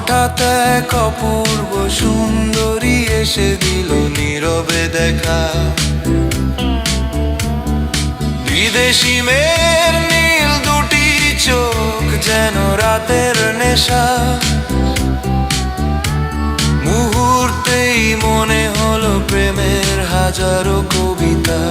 হঠাৎ এক অপূর্ব সুন্দরী এসে দিল নীরবে দেখা। বিদেশি মেয়ের নীল দুটি চোখ যেন রাতের নেশা। মুহূর্তেই মনে হলো প্রেমের হাজারো কবিতা।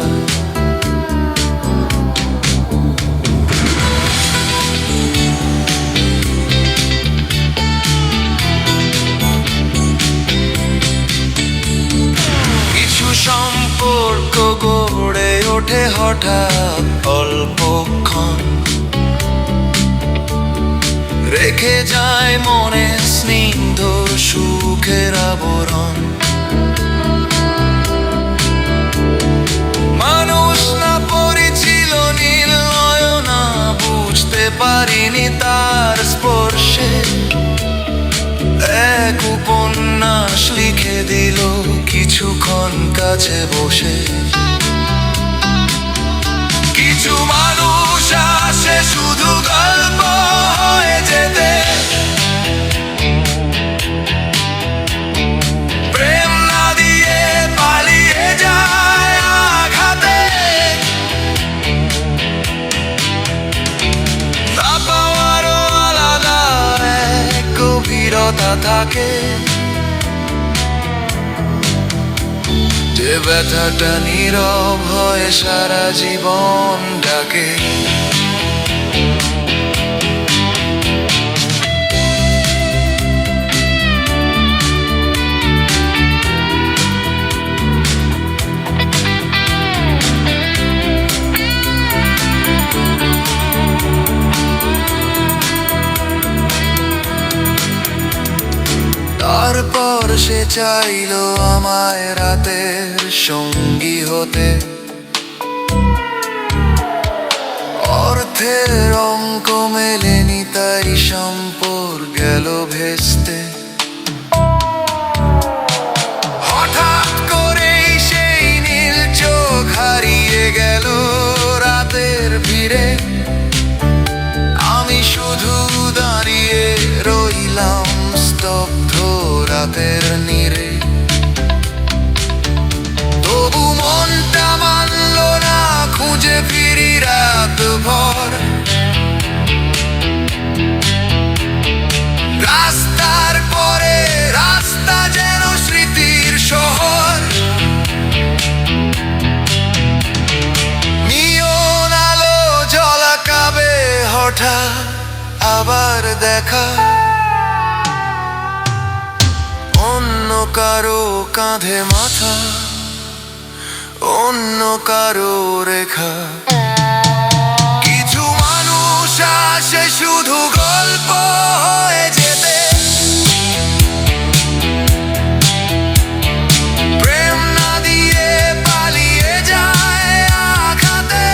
সম্পর্ক গড়ে ওঠে হঠাৎ অল্পক্ষণ, রেখে যায় মনে স্নিগ্ধ সুখের আবরণ। মানুষ না পরিছিল নীল নয়না, বুঝতে পারিনি তার স্পর্শে এক উপন্যাস লিখে দিল কিছুক্ষণ কাছে বসে। কিছু মানুষ আসে শুধু গল্প হয়ে যেতে, প্রেম না দিয়ে পালিয়ে যায় আঘাতে। না পাওয়ারও আলাদা এক গভীরতা থাকে, যে ব্যথাটা নীরব হয়ে সারা জীবন ডাকে। তারপর সে চাইলো আমায় রাতের সঙ্গী হতে, অর্থের অঙ্ক মেলেনি তাই সম্পর্ক গেল ভেস্তে। হঠাৎ করেই সেই নীল চোখ হারিয়ে গেল রাতের ভিড়ে। আমি শুধু দাঁড়িয়ে রইলাম স্তব্ধ রাতের নীড়ে। তবু মনটা মানল না, খুঁজে ফিরি রাত ভর। রাস্তার পরে রাস্তা যেন স্মৃতির শহর। নিয়ন আলো ঝলকাবে হঠাৎ আবার দেখা। অন্য কারো কাঁধে মাথা, অন্য কারো রেখা। কিছু মানুষ আসে শুধু গল্প হয়ে যেতে, প্রেম না দিয়ে পালিয়ে যায় আঘাতে।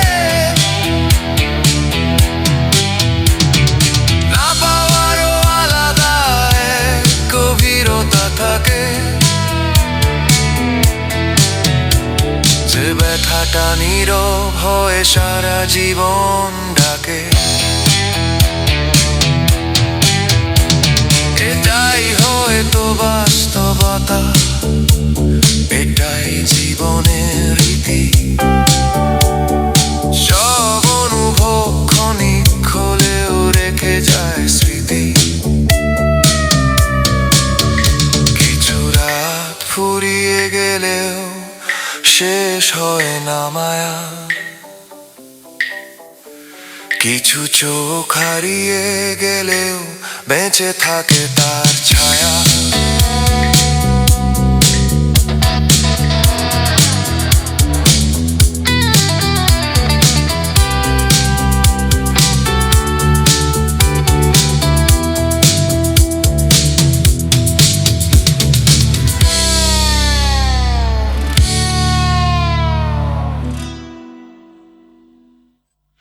না পাওয়ারও আলাদা এক গভীরতা থাকে, যে ব্যথাটা নীরব হয়ে সারা জীবন ডাকে। এটাই হয়তো বাস্তবতা, এটাই জীবনের রীতি। সব অনুভব ক্ষণিক হলেও রেখে যায় স্মৃতি। কিছু রাত ফুরিয়ে গেলেও শেষ হয় না মায়া, কিছু চোখ হারিয়ে গেলেও বেঁচে থাকে তার ছায়া।